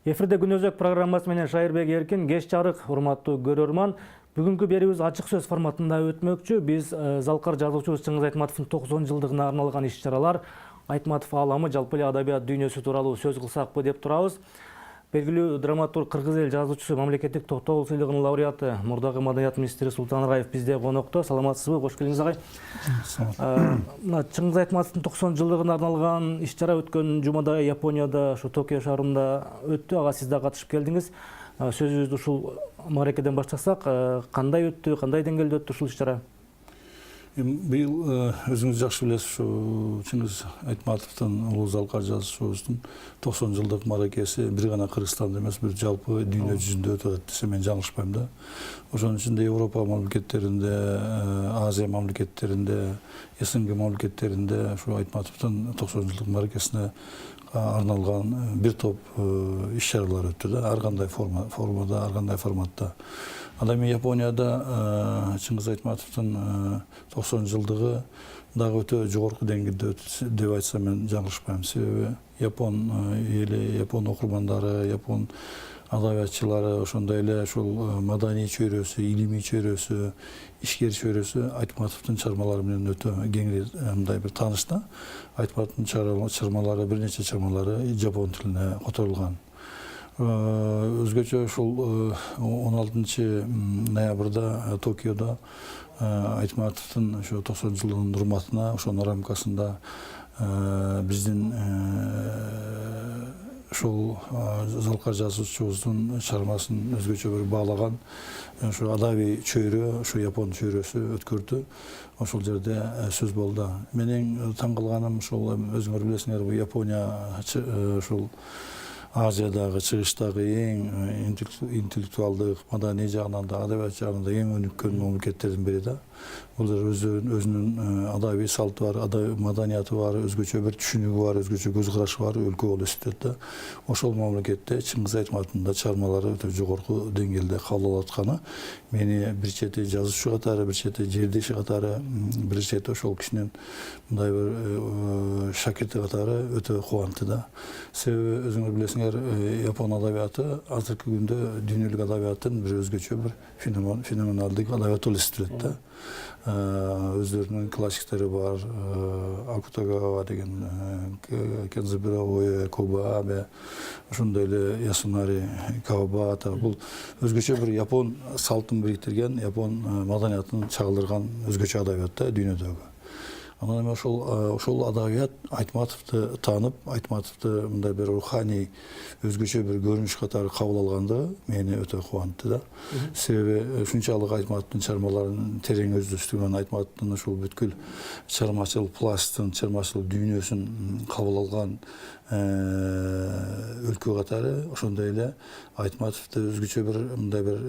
Эфирде Күн Өзөк программасы менен Шайырбек Эркин, кеч жарык, урматтуу көрөрман. Бүгүнкү берүүбүз ачык сөз форматында өтмөкчү. Биз залкар жазуучубуз Чыңгыз Айтматовдун 90 жылдыгына арналган иш-чаралар, Айтматов ааламы, жалпы эле адабият дүйнөсү тууралуу сөз кылсакпы деп турабыз. Белгилүү драматург, кыргыз эл жазуучусу, мамлекеттик токтогул сыйлыгынын лауреаты, мурдагы маданият министри Султан Раев бизде конокто. Саламатсызбы? Кош келиңиз, агай. Чыңгыз Айтматовдун 90 жылдыгына арналган иш-чара өткөн жумада Японияда, ушу Токио шаарында өттү. Ага сиз да катышып келдиңиз. Сөзүбүздү ушул мааракеден баштасак, кандай өттү, кандай деңгээлде өттү ушул иш-чара? Быйыл өзүңүз жакшы билесиз, ушу Чыңгыз Айтматовдун улуу залкар жазуучубуздун 90 жылдык мааракеси бир гана Кыргызстанда эмес, бир жалпы дүйнө жүзүндө өтүп атат десем мен жаңылышпайм да. Ошонун ичинде Европа мамлекеттеринде, Азия мамлекеттеринде, СНГ мамлекеттеринде ушу Айтматовдун 90 жылдык мааракесине арналган бир топ иш-чаралар өттү да, ар кандай формада, ар кандай форматта. Анда эми Японияда Чыңгыз Айтматовдун 90 жылдыгы дагы өтө жогорку деңгээлде өттү деп айтсам мен жаңылышпайм. Себеби Япон эли, Япон окурмандары, Япон адабиятчылары, ошондой эле ушул маданий чөйрөсү, илимий чөйрөсү, ишкер чөйрөсү Айтматовдун чыгармалары менен өтө кеңири мындай бир тааныш да. Айтматовдун чыгармалары, бир нече чыгармалары жапон тилине которулган. Өзгөчө ушул 16 ноябрда Токиодо Айтматовдун ошо 90 жылдыгынын урматына ошонун рамкасында биздин ушул залкар жазуучубуздун чыгармасын өзгөчө бир баалаган ошо адабий чөйрө, ошо Япон чөйрөсү өткөрдү. Ошол жерде сөз болду. Менин таң калганым ушул, өзүңөр билесиңер, бул Япония ушул Азиядагы, чыгыштагы эң интеллектуалдык, маданий жагынан да, адабият жагынан да эң өнүккөн мамлекеттердин бири да. Бул өзүнүн адабий салты бар, маданияты бар, өзгөчө бир түшүнүгү бар, өзгөчө көз карашы бар өлкө болуп эсептелет да. Ошол мамлекетте Чыңгыз Айтматовдун да чыгармалары өтө жогорку деңгээлде кабыл алып атканы мени бир чети жазуучу катары, бир чети жердеши катары, бир чети ошол кишинин мындай бир шакирти катары өтө кубантты да. Себеби өзүңөр билесиңер, Япон адабияты азыркы күндө дүйнөлүк адабияттын бир өзгөчө бир феноменалдык адабият болуп эсептелет да. Өздөрүнүн классиктери бар, Акутагава деген, Кензабуро Коба, ошондой эле Ясунари Кавабата. Бул өзгөчө бир Япон салтын бириктирген, Япон маданиятын чагылдырган өзгөчө адабият да дүйнөдөгү. Анан эми ошол адабият Айтматовду таанып, Айтматовду мындай бир руханий өзгөчө бир көрүнүш катары кабыл алгандыгы мени өтө кубантты да. Себеби ушунчалык Айтматовдун чыгармаларын терең өздөштүргөн, Айтматовдун ушул бүткүл чыгармачылык пластын, чыгармачылык дүйнөсүн кабыл алган өлкө катары, ошондой эле Айтматовду өзгөчө бир мындай бир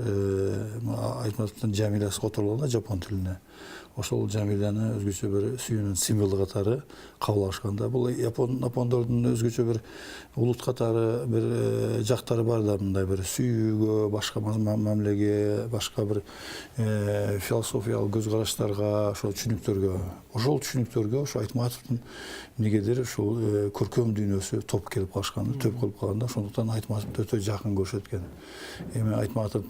Айтматовдун жамиласы которулган да жапон тилине. Ошол жамиланы өзгөчө бир сүйүүнүн символу катары кабыл алышканда, бул япондордун өзгөчө бир улут катары бир жактары бар да, мындай бир сүйүүгө, башка мамилеге, башка бир философиялык көз караштарга, ошол түшүнүктөргө, ошол түшүнүктөргө ошо Айтматовдун эмнегедир ушул көркөм дүйнөсү топ келип калышкан, төп болуп калганда, ошондуктан Айтматовду өтө жакын көрүшөт экен. Эми Айтматов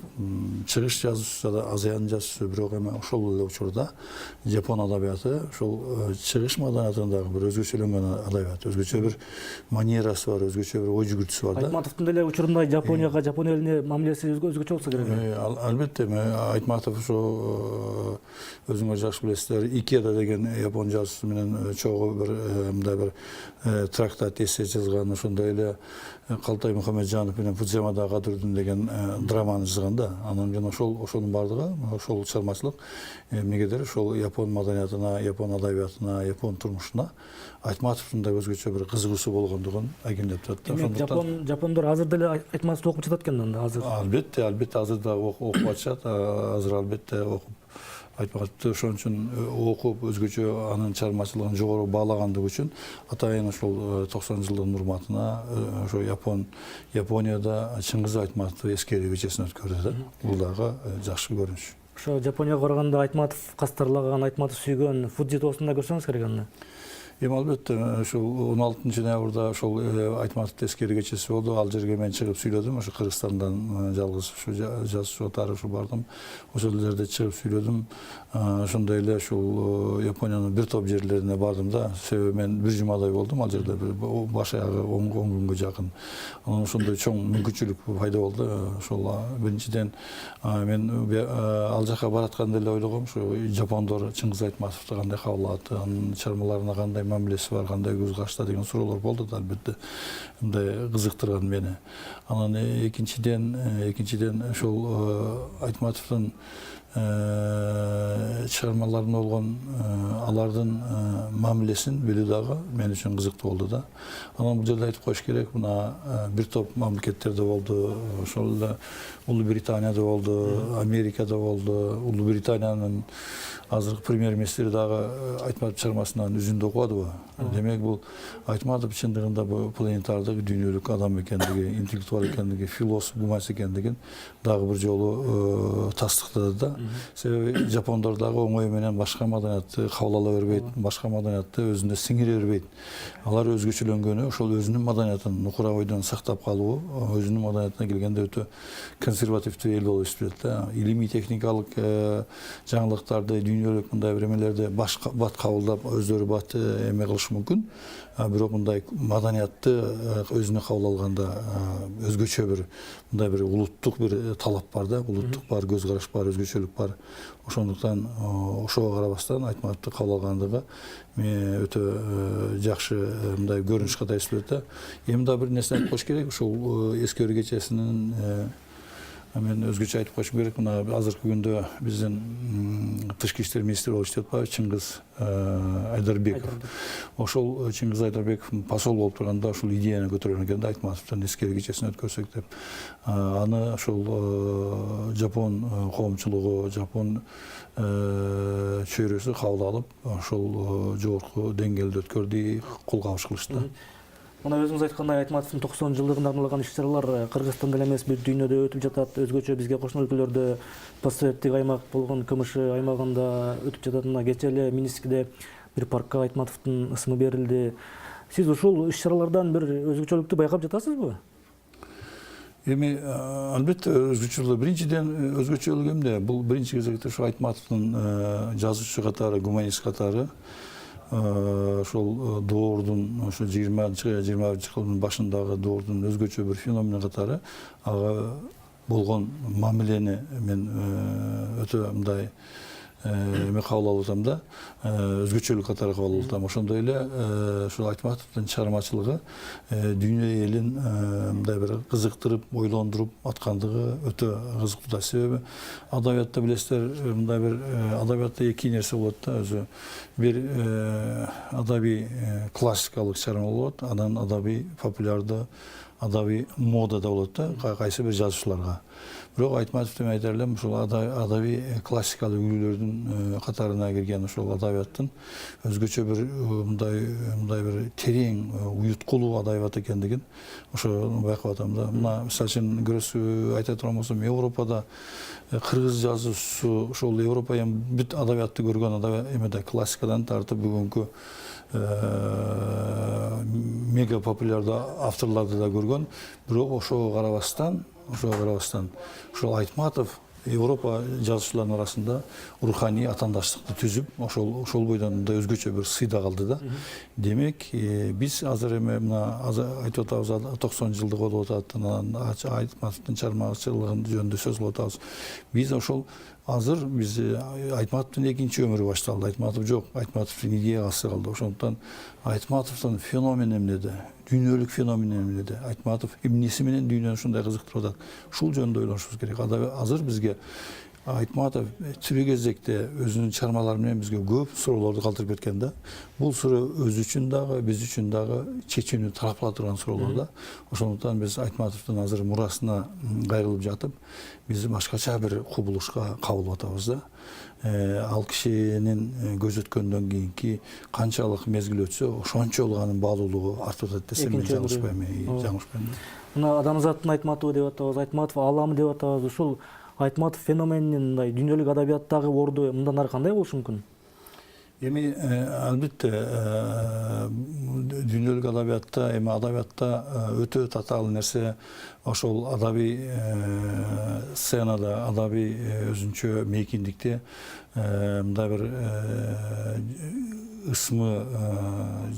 чыгыш жазуучусу, азиянын жазуучусу, бирок эми ошол эле учурда Жапон адабияты ошол чыгыш маданиятындагы бир өзгөчөлөнгөн адабият, өзгөчө бир манерасы бар, өзгөчө бир ой жүгүртүсү бар да. Айтматовдун деле учурунда Жапонияга, Жапон элине мамилеси өзгөчө болсо керек. Албетте, Айтматов ошо өзүңөр жакшы билесиздер, Икеда деген Япон жазуучусу менен чогуу бир мындай бир трактат, эссе жазган, ошондой эле Калтай Мухамеджанов менен Фудзиямада Кадырдын деген драманы жазган да. Анан жана ошонун бардыгы, ошол чыгармачылык эмнегедир ошол Япон маданиятына, Япон адабиятына, Япон турмушуна Айтматовдун да өзгөчө бир кызыгуусу болгондугун агемдеп турат да. Жапондор азыр деле Айтматовду окуп жатат экен анда азыр. Албетте, азыр да окуп атышат, азыр албетте окуп Айтматовду ошон үчүн окуп, өзгөчө анын чыгармачылыгын жогору баалагандыгы үчүн атайын ошол 90 жылдыгынын урматына ошо Японияда Чыңгыз Айтматовду эскерүү кечесин өткөрдү да. Бул дагы жакшы көрүнүш. Ошо Жапонияга барганда Айтматов кастарлаган, Айтматов сүйгөн Фудзи тоосун да көрсөңүз керек анда. Эми албетте ушул 16-ноябрда ошол Айтматов тескери кечеси болду. Ал жерге мен чыгып сүйлөдүм. Ошо Кыргызстандан жалгыз ушу жазуучу катары ушу бардым. Ошол жерде чыгып сүйлөдүм. Ошондой эле ушул Япониянын бир топ жерлерине бардым да. Себеби мен бир жумадай болдум ал жерде, баш аягы 10 күнгө жакын. Анан ошондой чоң мүмкүнчүлүк пайда болду. Ошол биринчиден мен ал жака баратканда эле ойлогом, ушу жапондор Чыңгыз Айтматовду кандай кабыл алат, анын чыгармаларына кандай мамилеси бар, кандай көз карашта деген суроолор болду да, албетте мындай кызыктырган мени. Анан экинчиден ошол Айтматовдун чыгармаларына болгон алардын мамилесин билүү дагы мен үчүн кызыктуу болду да. Анан бул жерде айтып коюш керек, мына бир топ мамлекеттерде болду, ошол эле Улуу Британияда болду, Америкада болду. Улуу Британиянын азыркы премьер-министри дагы Айтматов чыгармасынан үзүндү окубадыбы? Демек бул Айтматов чындыгында бул планетардык, дүйнөлүк адам экендиги, интеллектуал экендиги, философ, гуманист экендигин дагы бир жолу тастыктады да. Себеби жапондор дагы оңой менен башка маданиятты кабыл ала бербейт, башка маданиятты өзүнө сиңире бербейт. Алар өзгөчөлөнгөнү ошол өзүнүн маданиятын нукура бойдон сактап калуу, өзүнүн маданиятына келгенде өтө консервативдүү эл болуп эсептелет да. Илимий техникалык жаңылыктарды, дүйнөлүк мындай бир эмелерди бат кабылдап, өздөрү бат эме кылышы мүмкүн. Бирок мындай маданиятты өзүнө кабыл алганда өзгөчө бир мындай бир улуттук бир талап бар да, улуттук бар, көз караш бар, өзгөчөлүк бар. Ошондуктан ошого карабастан Айтматовду кабыл алгандыгы өтө жакшы мындай көрүнүш катары эсептелет да. Эми да бир нерсе айтып коюш керек, ушул эскери кечесинин мен өзгөчө айтып коюшум керек. Мына азыркы күндө биздин тышкы иштер министри болуп иштеп атпайбы Чыңгыз Айдарбеков. Ошол Чыңгыз Айдарбеков посол болуп турганда ушул идеяны көтөргөн экен да, Айтматовдун эскери кечесин өткөрсөк деп. Аны ошол жапон коомчулугу, жапон чөйрөсү кабыл алып, ошол жогорку деңгээлде өткөрдү, кол кабыш кылышты. Мына өзүңүз айткандай Айтматовдун 90 жылдыгына арналган иш-чаралар Кыргызстанда эле эмес, бүт дүйнөдө өтүп жатат. Өзгөчө бизге кошмо өлкөлөрдө постсоветтик аймак болгон КМШ аймагында өтүп жатат. Мына кечээ эле Минскиде бир паркка Айтматовдун ысымы берилди. Сиз ушул иш-чаралардан бир өзгөчөлүктү байкап жатасызбы? Эми албетте өзгөчөлүк. Биринчиден өзгөчөлүк эмне? Бул биринчи кезекте ушу Айтматовдун жазуучу катары, гуманист катары ошол доордун ошо 20-21 кылдын башындагы доордун өзгөчө бир феномени катары ага болгон мамилени мен өтө мындай эме кабыл алып атам да, өзгөчөлүк катары кабыл алып атам. Ошондой эле ушул Айтматовдун чыгармачылыгы дүйнө элин мындай бир кызыктырып, ойлондуруп аткандыгы өтө кызыктуу да. Себеби адабиятта билесиздер, мындай бир адабиятта эки нерсе болот да, өзү бир адабий классикалык чыгарма болот, анан адабий популярдуу, адабий мода да болот да, кайсы бир жазуучуларга. Бирок Айтматов деп айтар элем, ушул адабий классикалык үлгүлөрдүн катарына кирген ушул адабияттын өзгөчө бир мындай бир терең, уюткулуу адабият экендигин ошо байкап атам да. Мына мисалы үчүн көрөсүз, айта турган болсом, Европада кыргыз жазуучусу ошол Европа эми бүт адабиятты көргөн эмеде классикадан тартып бүгүнкү мега популярдуу авторлорду да көргөн. Бирок ошого карабастан ошол Айтматов Европа жазуучуларынын арасында руханий атаандаштыкты түзүп, ошол бойдон мындай өзгөчө бир сыйда калды да. Демек, биз азыр эми мына айтып атабыз, 90 жылдык болуп атат, анан Айтматовдун чыгармачылыгын жөнүндө сөз кылып атабыз. Биз ошол азыр биз Айтматовдун экинчи өмүрү башталды. Айтматов жок, Айтматовдун идеясы калды. Ошондуктан Айтматовдун феномен эмнеде, дүйнөлүк феномен эмнеде, Айтматов эмнеси менен дүйнөнү ушундай кызыктырып атат, ушул жөнүндө ойлонушубуз керек. Азыр бизге Айтматов тирүү кезекте өзүнүн чыгармалары менен бизге көп суроолорду калтырып кеткен да. Бул суроо өзү үчүн дагы, биз үчүн дагы чечүүнү талап кыла турган суроолор да. Ошондуктан биз Айтматовдун азыр мурасына кайрылып жатып, биз башкача бир кубулушка кабылып атабыз да. Ал кишинин көз өткөндөн кийинки канчалык мезгил өтсө, ошончолук анын баалуулугу артып атат десем мен жаңылышпайм. Мына адамзаттын Айтматову деп атабыз, Айтматов аламы деп атабыз. Ушул Айтматов феноменинин мындай дүйнөлүк адабияттагы орду мындан ары кандай болушу мүмкүн? Эми албетте дүйнөлүк адабиятта, эми адабиятта өтө татаал нерсе ошол адабий сценада, адабий өзүнчө мейкиндикте мындай бир ысмы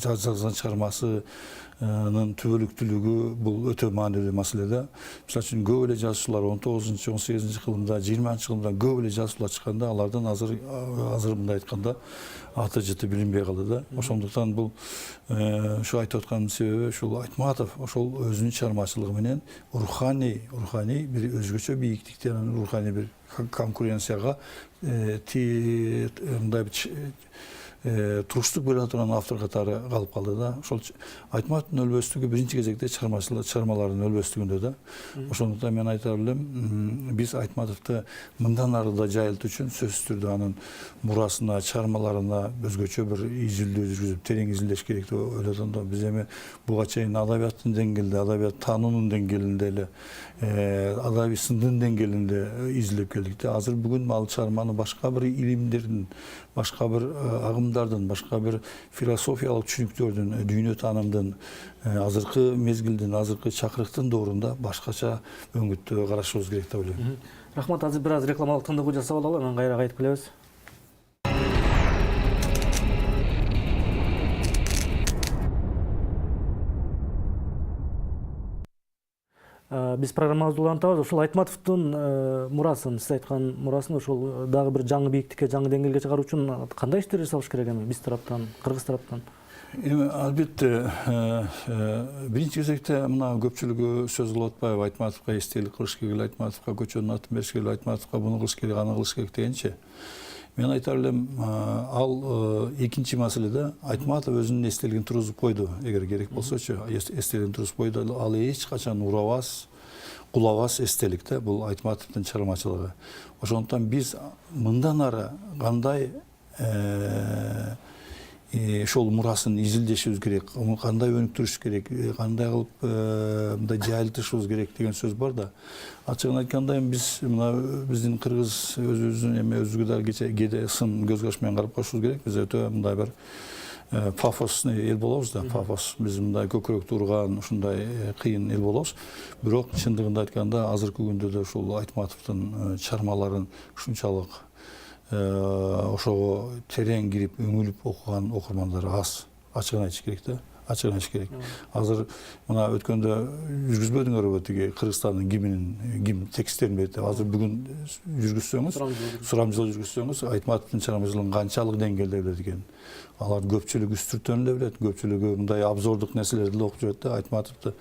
жазган чыгармасынын түбөлүктүүлүгү бул өтө маанилүү маселе да. Мисалы үчүн көп эле жазуучулар 19-18 кылымда, 20 кылымда көп эле жазуучулар чыкканда, алардан азыр мындай айтканда аты жыты билинбей калды да. Ошондуктан бул ушу айтып атканымдын себеби ушул Айтматов ошол өзүнүн чыгармачылыгы менен руханий бир өзгөчө бийиктикте, руханий бир конкуренцияга мындай бир туруштук бере турган автор катары калып калды да. Ошол Айтматовдун өлбөстүгү биринчи кезекте чыгармалардын өлбөстүгүндө да. Ошондуктан мен айта билем, биз Айтматовду мындан ары да жайылтуу үчүн сөзсүз түрдө анын мурасына, чыгармаларына өзгөчө бир изилдөө жүргүзүп, терең изилдеш керек деп ойлодум да. Биз эми буга чейин адабияттын деңгээлинде, адабият таануунун деңгээлинде эле, адабий сындын деңгээлинде изилдеп келдик да. Азыр бүгүн ал чыгарманы башка бир илимдердин, башка бир агымдардын, башка бир философиялык түшүнүктөрдүн, дүйнө таанымдын, азыркы мезгилдин, азыркы чакырыктын доорунда башкача өңүттө карашыбыз керек деп ойлойм. Рахмат, азыр бир аз рекламалык тындыгуу жасап алалы, анан кайра кайтып келебиз. Биз программабызды улантабыз. Ошол Айтматовдун мурасын, сиз айткан мурасын ошол дагы бир жаңы бийиктикке, жаңы деңгээлге чыгаруу үчүн кандай иштер жасалыш керек эми биз тараптан, кыргыз тараптан? Эми албетте биринчи кезекте мына көпчүлүгү сөз кылып атпайбы, Айтматовго эстелик кылыш керек, Айтматовго көчөнүн атын бериш керек, Айтматовго буну кылыш керек, аны кылыш керек дегенчи. Мен айтар элем, ал экинчи маселеде Айтматов өзүнүн эстелигин тургузуп койду, эгер керек болсочу, эстелигин тургузуп койду. Ал эч качан урабас, кулабас эстелик да, бул Айтматовдун чыгармачылыгы. Ошондуктан биз мындан ары кандай ошол мурасын изилдешибиз керек, кандай өнүктүрүш керек, кандай кылып мындай жайылтышыбыз керек деген сөз бар да. Ачыгын айтканда биз мына биздин кыргыз өзүбүздүн эми өзүгө да кээде сын көз караш менен карап коюшубуз керек. Биз өтө мындай бир пафосный эл болобуз да, пафос. Биз мындай көкүрөктү урган, ушундай кыйын эл болобуз. Бирок чындыгында айтканда азыркы күндө да ушул Айтматовдун чыгармаларын ушунчалык ошого терең кирип өңүлүп окуган окурмандар аз. Ачыгын айтыш керек да. Ачыгын айтыш керек. Азыр мына өткөндө жүргүзбөдүңөрбү тиги Кыргызстандын гимн тексттерин берди. Азыр бүгүн жүргүзсөңүз, сурамжылоо жүргүзсөңүз, Айтматовдун чыгармачылыгын канчалык деңгээлде билет экен. Алар көпчүлүгү үстүртөн эле билет, көпчүлүгү мындай абзордук нерселерди окуп жүрөт да. Айтматовду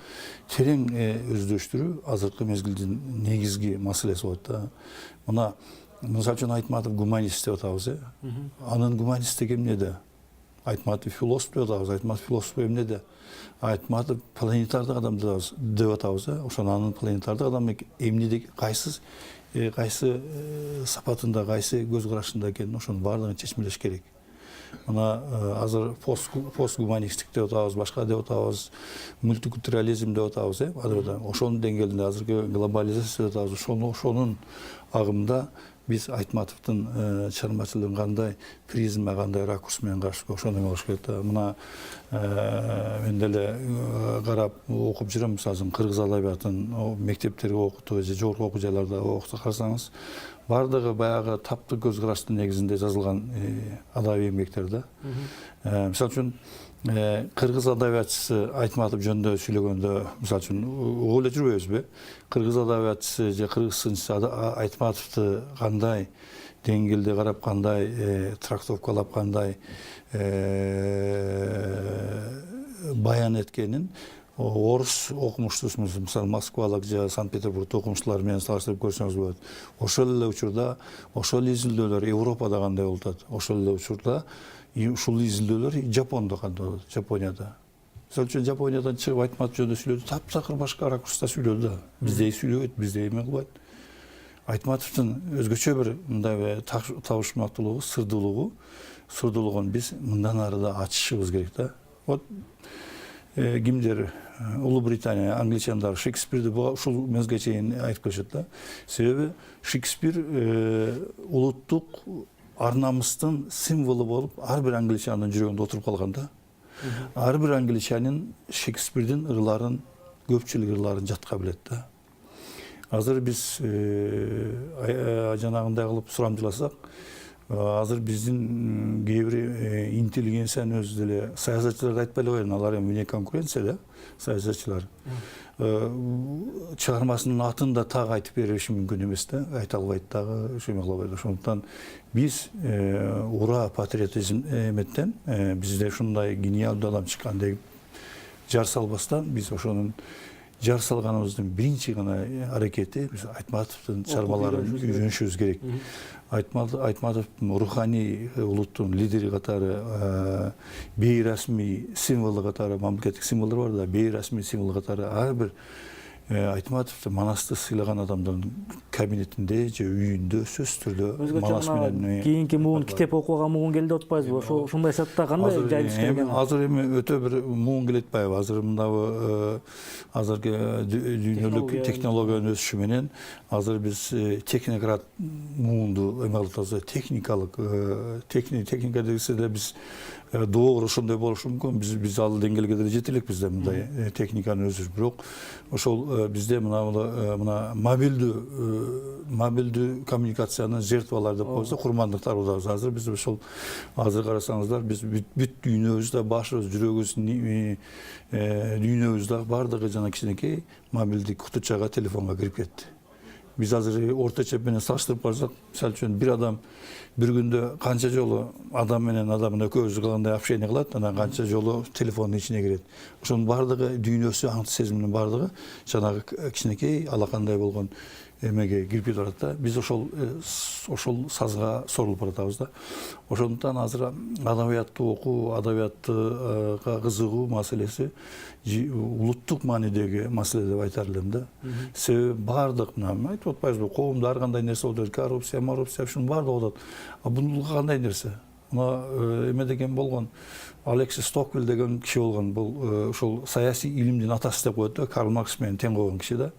терең өздөштүрүү азыркы мезгилдин негизги маселеси болот да. Мына мисалы үчүн Айтматов гуманист деп атабыз, анын гуманисттиги эмнеде? Айтматов философ деп атабыз, Айтматов философ эмнеде? Айтматов планетардык адам деп атабыз, ошон анын планетардык адам эмнеде, кайсы сапатында, кайсы көз карашында экенин ошонун баардыгын чечмелеш керек. Мына азыр постгуманисттик деп атабыз, башка деп атабыз, мультикультурализм деп атабыз, ошонун деңгээлинде азыркы глобализация деп атабыз, ошонун агымында биз Айтматовдун чыгармачылыгын кандай призма, кандай ракурс менен караш, ошону болуш керек да. Мына мен деле карап окуп жүрөм, мисалы кыргыз адабиятын мектептерге окутуу же жогорку окуу жайларда окута карасаңыз, бардыгы баягы таптык көз караштын негизинде жазылган адабий эмгектер да. Мисалы үчүн кыргыз адабиятчысы Айтматов жөнүндө сүйлөгөндө, мисалы үчүн угуп эле жүрбөйбүзбү? Кыргыз адабиятчысы же кыргыз сынчысы Айтматовду кандай деңгээлде карап, кандай трактовкалап, кандай баян эткенин орус окумуштуусу, мисалы Москвалык же Санкт-Петербургдук окумуштуулар менен салыштырып көрсөңүз болот. Ошол эле учурда, ошол изилдөөлөр Европада кандай болуп атат? Ошол эле учурда ушул изилдөөлөр Жапондо кандай болот? Жапонияда. Мисалы үчүн Жапониядан чыгып Айтматов жөнүндө сүйлөдү, таптакыр башка ракурста сүйлөдү да. Биздей сүйлөбөйт, биздей эме кылбайт. Айтматовдун өзгөчө бир мындай табышмактуулугу, сырдуулугун биз мындан ары да ачышыбыз керек да. Вот кимдер Улуу Британия, англичандар Шекспирди ушул мезгилге чейин айтып келишет да. Себеби Шекспир улуттук ар намыстын символу болуп ар бир англичанын жүрөгүндө отуруп калган да. Ар бир англичанин Шекспирдин ырларын, көпчүлүк ырларын жатка билет да. Азыр биз жанагындай кылып сурамжыласак, азыр биздин кээ бир интеллигенциянын өзү деле саясатчыларды айтпай эле коеюн, алар эми вне конкуренция да, саясатчылар. Чыгармасынын атын да так айтып бериши мүмкүн эмес да, айта албайт дагы, ошоме кыла албайт. Ошондуктан биз ура патриотизм эметтен бизде ушундай гениалдуу адам чыккан деп жар салбастан биз ошонун жар салганыбыздын биринчи гана аракети биз Айтматовдун чыгармаларын үйрөнүшүбүз керек. Айтматовдун руханий улуттун лидери катары, бейрасмий символу катары, мамлекеттик символдор бар да, бейрасмий символ катары ар бир Айтматовду манасты сыйлаган адамдын кабинетинде же үйүндө сөзсүз түрдө манас менен кийинки муун китеп окууга муун келди деп атпайсызбы? Ошондой сатта кандай жайылыш келген? Азыр эми өтө бир муун келет атпайбы? Азыр мындабы азыркы дүйнөлүк технологиянын өсүшү менен азыр биз технократ муунду эме кылып атабыз. Техника дегенде да биз doğru ошондой болушу мүмкүн. Биз ал деңгээлге деле жете элекпиз да, мындай техниканын өзү. Бирок ошол бизде мына мобилдүү коммуникациянын жертвалары деп коебуз да, курмандыктар болобуз. Азыр биз ошол азыр карасаңыздар биз бүт дүйнөбүздө башыбыз, жүрөгүбүз, дүйнөбүз дагы бардыгы жана кичинекей мобилдик кутучага, телефонго кирип кетти. Биз азыр орто чеп менен салыштырып карасак, мисалы үчүн бир адам бир күндө канча жолу адам менен адамын экөөбүз кылгандай общение кылат, анан канча жолу телефондун ичине кирет. Ошонун бардыгы дүйнөсү, аңты сезиминин бардыгы жанагы кичинекей алакандай болгон эмеге кирип кетип барат да. Биз ошол сазга сорулуп баратабыз да. Ошондуктан азыр адабиятты окуу, адабиятка кызыгуу маселеси улуттук маанидеги маселе деп айтар элем да. Себеби бардык, мына айтып атпайбызбы, коомдо ар кандай нерсе болот, коррупция, ушунун бардыгы болот. А бул кандай нерсе? Мына эме деген болгон, Алексис Токвилл деген киши болгон, бул ошол саясий илимдин атасы деп коет да, Карл Маркс менен тең койгон киши да.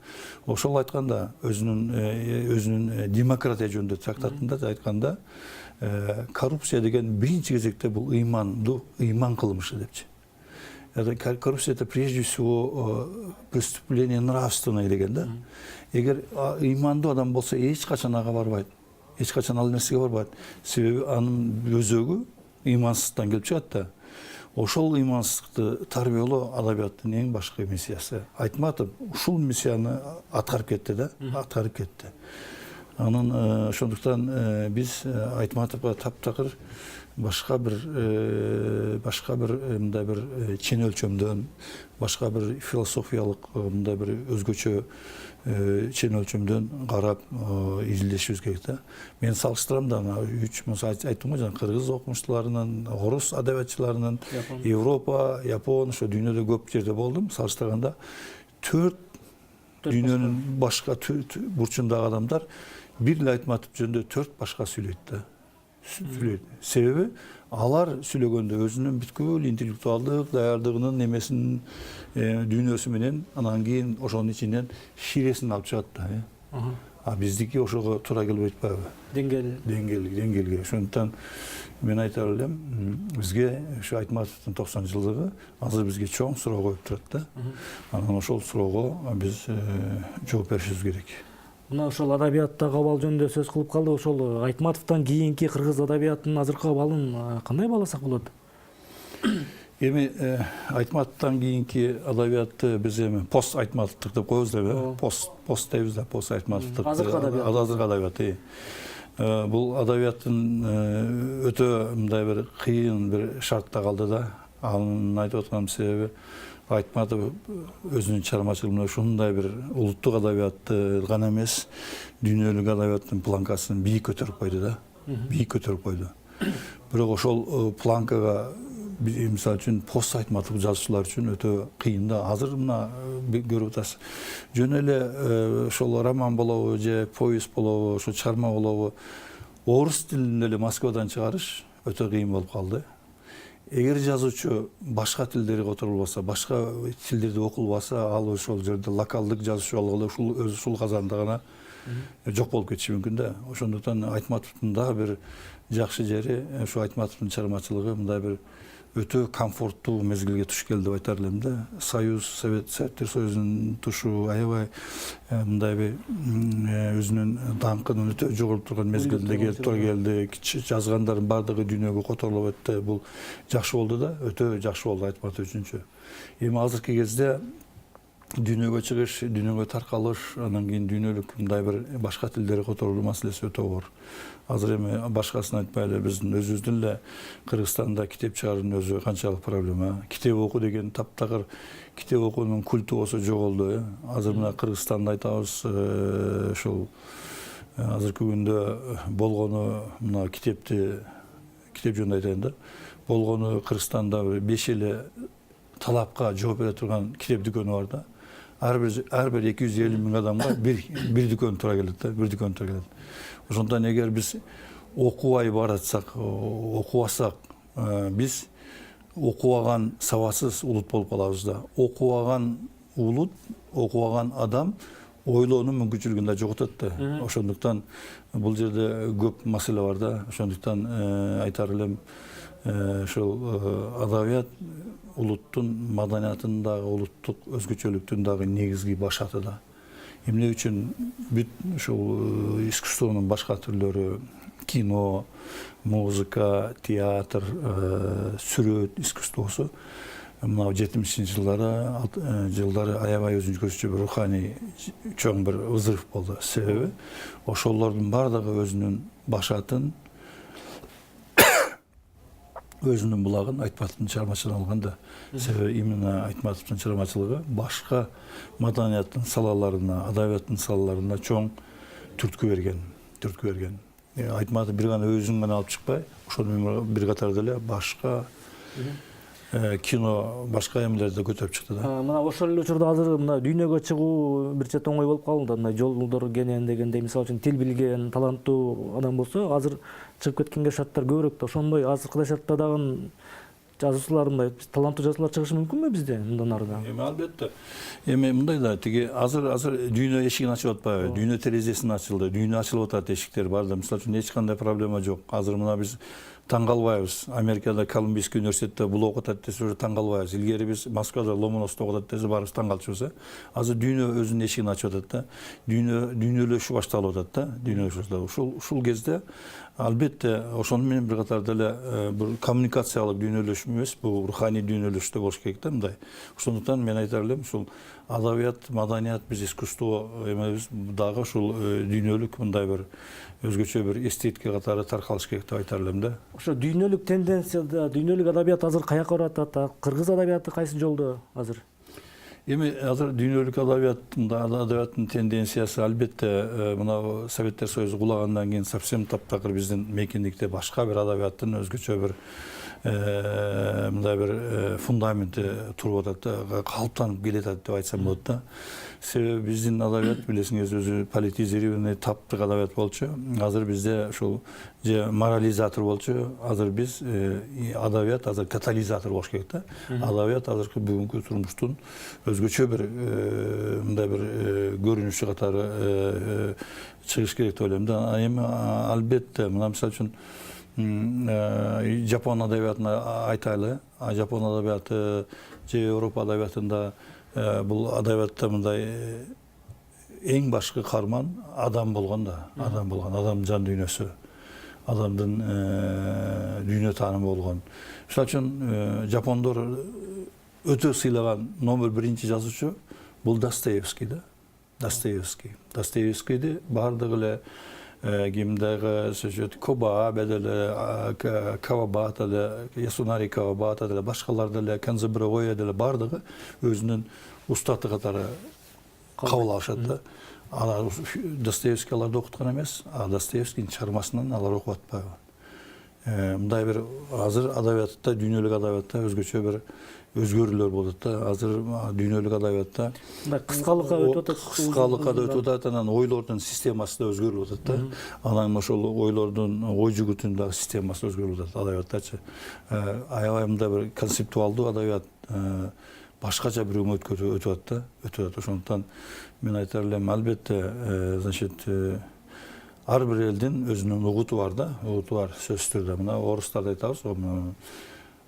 Ошол айтканда өзүнүн демократия жөнүндө трактатында айтканда, коррупция деген биринчи кезекте бул ыйман кылмышы депчи. Коррупция это прежде всего преступление нравственное деген да. Эгер ыймандуу адам болсо эч качан ага барбайт. Эч качан ал нерсеге барбайт. Себеби анын өзөгү ыймансыздыктан келип чыгат да. Ошол ыймансыздыкты тарбиялоо адабияттын эң башкы миссиясы. Айтматов ушул миссияны аткарып кетти да, аткарып кетти. Анын ошондуктан биз Айтматовго таптакыр башка бир мындай бир чен өлчөмдөн, башка бир философиялык мындай бир өзгөчө чен өлчөмдөн карап изилдешибиз керек да. Мен салыштырам да, айттым го жана кыргыз окумуштууларынын, орус адабиятчыларынын, Европа, Япон, ошо дүйнөдө көп жерде болдум. Салыштырганда 4 дүйнөнүн башка бурчундагы адамдар бир эле Айтматов жөнүндө 4 башка сүйлөйт да. Себеби алар сүйлөгөндө өзүнүн бүткүл интеллектуалдык даярдыгынын немесинин дүйнөсү менен, анан кийин ошонун ичинен ширесин алып чыгат да. А биздики ошого туура келбей атпайбы? Деңгээлге. Ошондуктан мен айтар элем, бизге ушу Айтматовдун 90-жылдыгы азыр бизге чоң суроо коюп турат да. Анан ошол суроого биз жооп беришибиз керек. Мына ошол адабияттагы абал жөнүндө сөз кылып калды. Ошол Айтматовдон кийинки кыргыз адабиятынын азыркы абалын кандай бааласак болот? Эми Айтматовдон кийинки адабиятты биз эми пост Айтматовдук деп коебуз да, пост дейбиз да, пост Айтматовдук. Азыркы адабият. Бул адабияттын өтө мындай бир кыйын бир шартта калды да. Анын айтып аткан себеби Айтматов өзүнүн чыгармачылыгында ушундай бир улуттук адабиятты гана эмес, дүйнөлүк адабияттын планкасын бийик көтөрүп койду да. Бийик көтөрүп койду. Бирок ошол планкага мисалы үчүн пост Айтматов жазуучулар үчүн өтө кыйын да. Азыр мына көрүп атасыз. Жөн эле ошол роман болобу же повесть болобу, ошо чыгарма болобу, орус тилинде эле Москвадан чыгарыш өтө кыйын болуп калды. Эгер жазуучу башка тилдерди которулбаса, башка тилдерди окулбаса, ал ошол жерде локалдык жазуучу алгалы ушул казанда гана жок болуп кетиши мүмкүн да. Ошондуктан Айтматовдун дагы бир жакшы жери ушу Айтматовдун чыгармачылыгы мындай бир өтө комфорттуу мезгилге туш келди деп айтар элем да. Советтер Союзунун тушу аябай мындай бир өзүнүн даңкын өтө жогорулуп турган мезгилде келип тура келди. Жазгандардын баардыгы дүйнөгө которулуп өттү. Бул жакшы болду да, өтө жакшы болду Айтматов үчүнчү. Эми азыркы кезде дүйнөгө чыгыш, дүйнөгө таркалыш, анан кийин дүйнөлүк мындай бир башка тилдерге которулуу маселеси өтө оор. Азыр эми башкасын айтпайлы, биздин өзүбүздүн эле Кыргызстанда китеп чыгаруунун өзү канчалык проблема. Китеп окуу деген таптакыр китеп окуунун культу болсо жоголду. Азыр мына Кыргызстанда айтабыз, ушул азыркы күндө болгону мына китеп жөнүндө айтайын да. Болгону Кыргызстанда 5 эле талапка жооп бере турган китеп дүкөнү бар да. Ар бир 250 миң адамга бир дүкөн тура келет да, бир дүкөн тура келет. Ошондон эгер биз окубай баратсак, окубасак, биз окубаган сабатсыз улут болуп калабыз да. Окубаган улут, окубаган адам ойлоонун мүмкүнчүлүгүн да жоготот да. Ошондуктан бул жерде көп маселе бар да. Ошондуктан айтар элем, ушул адабият улуттун маданиятын дагы, улуттук өзгөчөлүктүн дагы негизги башаты да. Эмне үчүн бүт ушул искусствонун башка түрлөрү, кино, музыка, театр, сүрөт искусствосу мына 70-жылдары аябай өзүнчө көрсөтчү бир руханий чоң бир взрыв болду. Себеби ошолордун баардыгы өзүнүн башатын, өзүнүн булагын Айтматовдун чыгармачылыгынан алган да. Себеби именно Айтматовдун чыгармачылыгы башка маданияттын салаларына, адабияттын салаларына чоң түрткү берген. Айтматов бир гана өзүн гана алып чыкпай, ошону бир катарда эле башка кино, башка эмелерди көтөрүп чыкты да. Мына ошол эле учурда азыр мына дүйнөгө чыгуу бир чети оңой болуп калды да. Мына жолдор кенен дегендей, мисалы үчүн тил билген, таланттуу адам болсо, азыр чыгып кеткенге шарттар көбүрөөк да. Ошондой азыркы шартта дагы жазуучулар мындай таланттуу жазуучулар чыгышы мүмкүнбү бизде мындан арыда? Эми албетте. Эми мындай да, тиги азыр дүйнө эшигин ачып атпайбы? Дүйнө терезесин ачылды. Дүйнө ачылып атат, эшиктер бар да. Мисалы үчүн эч кандай проблема жок. Азыр мына биз таң калбайбыз. Америкада Колумбийский университетте бул окуп атат десе уже таң калбайбыз. Илгери биз Москвада Ломоносовдо окуп атат десе барыбыз таң калчубуз. Азыр дүйнө өзүнүн эшигин ачып атат да. Дүйнөлөшүү башталып атат да. Ушул кезде албетте ошону менен бир катарда эле бир коммуникациялык дүйнөлөшүү эмес, бул руханий дүйнөлөшүү болуш керек да мындай. Ошондуктан мен айтар элем, ушул адабият, маданият, биз искусство эмебиз дагы ушул дүйнөлүк мындай бир өзгөчө бир эстетика катары таркалыш керек деп айтар элем да. Ошо дүйнөлүк тенденцияда, дүйнөлүк адабият азыр каяка барып атат? Кыргыз адабияты кайсы жолдо азыр? Эми азыр дүйнөлүк адабияттын тенденциясы албетте мына Советтер Союзу кулагандан кийин совсем таптакыр биздин мейкиндикте башка бир адабияттын өзгөчө бир мындай бир фундаменти туруп атат да, калыптанып келатат деп айтсам болот да. Себеби биздин адабият билесиңиз өзү политизированный таптык адабият болчу. Азыр бизде ушул же морализатор болчу. Азыр биз адабият азыр катализатор болуш керек да. Адабият азыркы бүгүнкү турмуштун өзгөчө бир мындай бир көрүнүшү катары чыгыш керек деп ойлойм да. Эми албетте мына мисалы үчүн Жапон адабиятын айтайлы. Жапон адабияты же Европа адабиятында бул адабиятта мындай эң башкы карман адам болгон да. Адам жан дүйнөсү. Адамдын дүйнө таанымы болгон. Мисалы үчүн жапондор өтө сыйлаган номер 1 жазуучу бул Достоевский да. Достоевскийди баардыгы эле кимдеги сөзөт Коба деле, Кавабата деле, Ясунари Кавабата деле, башкалар деле, Канзабуровой деле баардыгы өзүнүн устаты катары кабыл алышат да. Алар Достоевский аларды окуткан эмес, а Достоевскийдин чыгармасынан алар окуп атпайбы. Мындай бир азыр адабиятта, дүйнөлүк адабиятта өзгөчө бир өзгөрүүлөр болот да. Азыр дүйнөлүк адабиятта кыскалыкка өтүп атат, анан ойлордун системасы да өзгөрүп атат да. Анан ошол ойлордун ой жүгүтүнүн дагы системасы өзгөрүп атат адабияттачы. Аябай мындай бир концептуалдуу адабият башкача бир үмүт өтүп атат. Ошондуктан мен айтар элем, албетте, значит, ар бир элдин өзүнүн угуту бар да, угуту бар сөзсүз түрдө. Мына орустарда айтабыз,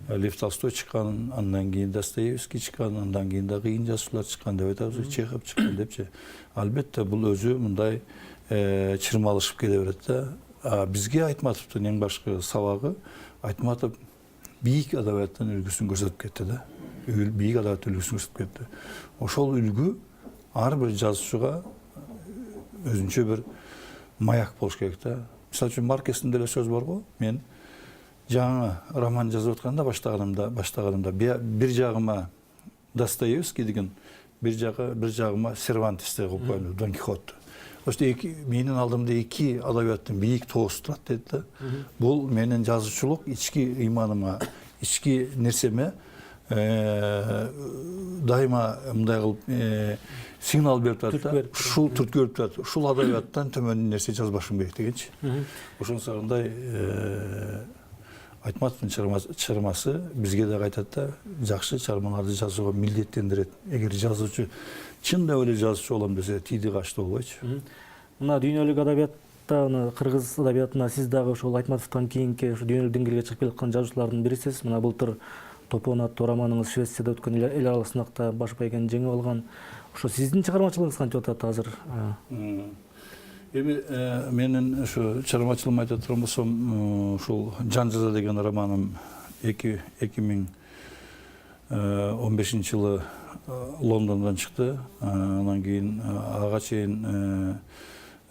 Лев Толстой чыккан, андан кийин Достоевский чыккан, андан кийин да кыйын жазуучулар чыккан деп айтабыз, Чехов чыккан депчи. Албетте бул өзү мындай чырмалышып кете берет да. Бизге Айтматовдун эң башкы сабагы, Айтматов бийик адабияттын үлгүсүн көрсөтүп кетти да. Бийик адабияттын үлгүсүн көрсөтүп кетти. Ошол үлгү ар бир жазуучуга өзүнчө бир маяк болуш керек да. Мисалы үчүн Маркестин деле сөзү бар го. Мен жаңы роман жазып атканда баштаганымда бир жагыма Достоевский деген, бир жагыма Сервантес деп коюм, Дон Кихот. Ошто менин алдымда эки адабияттын бийик тоосу турат дейт да. Бул менин жазуучулук ички ыйманыма, ички нерсеме дайыма мындай кылып сигнал берип турат да. Ушул түрткү берип турат. Ушул адабияттан төмөн нерсе жазбашым керек дегенчи. Ошонусу андай Айтматовдун чыгармасы бизге да кайтат да, жакшы чыгармаларды жазууга милдеттендирет. Эгер жазуучу чындап эле жазуучу болом десе, тиди качты болбойчу. Мына дүйнөлүк адабиятта, кыргыз адабиятына сиз дагы ошол Айтматовдон кийинки дүйнөлүк деңгээлге чыгып келаткан жазуучулардын бирисиз. Мына былтыр Топон аттуу романыңыз Швецияда өткөн эл аралык сынакта баш байгени жеңип алган. Ошо сиздин чыгармачылыгыңыз кантип атат азыр? Эми менин ушу чыгармачылыгымды айта турган болсом, ушул Жан жаза деген романым 2015-жылы Лондондон чыкты. Андан кийин ага чейин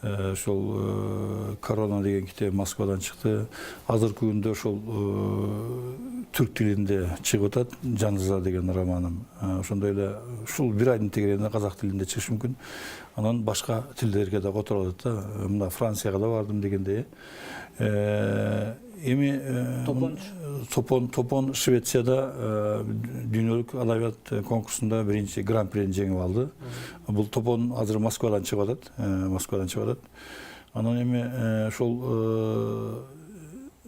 ошол Корона деген китеп Москвадан чыкты. Азыркы күндө ошол түрк тилинде чыгып атат, Жан жаза деген романым. Ошондой эле ушул бир айдын тегерегинде казак тилинде чыгышы мүмкүн. Анан башка тилдерге да которуп атат да. Мына Францияга да бардым дегендей. Эми Топон Швецияда дүйнөлүк адабият конкурсунда биринчи гран-прини жеңип алды. Бул Топон азыр Москвадан чыгып атат. Анан эми ошол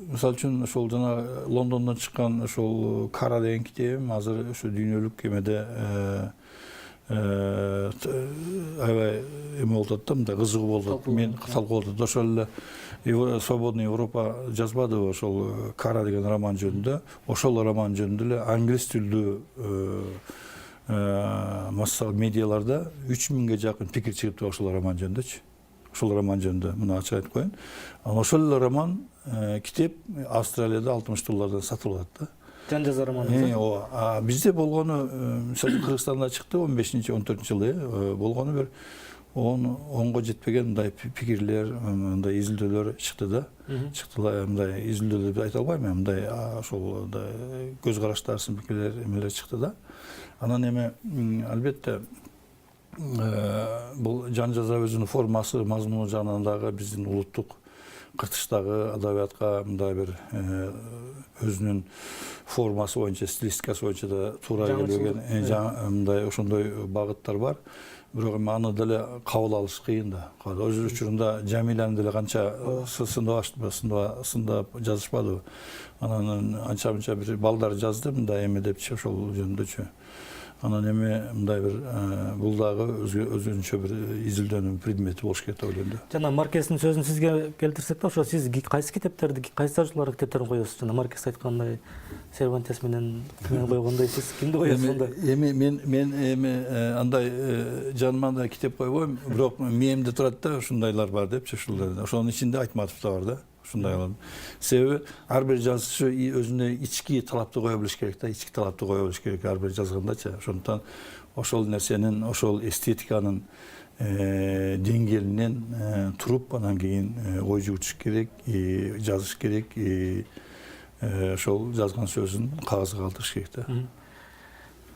мисалы үчүн ошол жана Лондондон чыккан ошол Кара деген китебим азыр ошо дүйнөлүк эмеде аябай эме болуп атат да, мындай кызыгуу болуп атат. Мен талкуулап атат. Ошол эле Свободный Европа жазбадыбы ошол Кара деген роман жөнүндө. Ошол роман жөнүндө эле англис тилдүү массалык медиаларда 3000ге жакын пикир чыгыптыр ошол роман жөнүндөчү. Ошол роман жөнүндө мына ачык айтып коеюн. Анан ошол эле роман китеп Австралияда $60 сатылып атат да. Жан жаза романы. Ооба. Бизде болгону, мисалы Кыргызстанда чыкты 15-14-жылы, болгону бир 10го жетпеген мындай пикирлер, мындай изилдөөлөр чыкты да. Чыктылар, мындай изилдөөлөр деп айта албайм, мындай ошол көз караштарсын пикирлер, эмелер чыкты да. Анан эми албетте бул жан жаза өзүнүн формасы, мазмуну жагынан дагы биздин улуттук кыртыштагы адабиятка мындай бир өзүнүн формасы боюнча, стилистикасы боюнча да туура келбеген мындай ошондой багыттар бар. Бирок эми аны деле кабыл алыш кыйын да. Өз учурунда Жамиланы деле канча сындап жазышпадыбы. Анан анча-мынча бир балдар жазды мындай эме депчи ошол жөнүндөчү. Анан эми мындай бир бул дагы өзүнчө бир изилдөөнүн предмети болуш керек деп ойлойм да. Жана Маркестин сөзүн сизге келтирсек да, ошо сиз кайсы китептерди, кайсы жазуучулардын китептерин коесуз? Жана Маркес айткандай Сервантес менен койгондой сиз кимди коесуз анда? Эми мен андай жаныма да китеп койбойм, бирок мээмде турат да, ушундайлар бар депчи, ошонун ичинде Айтматов да бар да. Ушундай кылып. Себеби ар бир жазуучу өзүнө ички талапты кое билиш керек да, ички талапты кое билиш керек ар бир жазгандачы. Ошондуктан ошол нерсенин, ошол эстетиканын деңгээлинен туруп, анан кийин ой жүгүртүш керек, жазыш керек, ошол жазган сөзүн кагазга калтырыш керек да.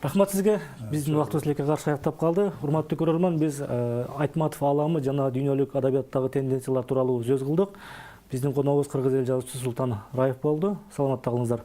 Рахмат сизге. Биздин убактыбыз элекке каршы аяктап калды. Урматтуу көрөрман, биз Айтматов ааламы жана дүйнөлүк адабияттагы тенденциялар тууралуу сөз кылдык. Биздин коногубуз кыргыз эл жазуучусу Султан Раев болду. Саламатта калыңыздар.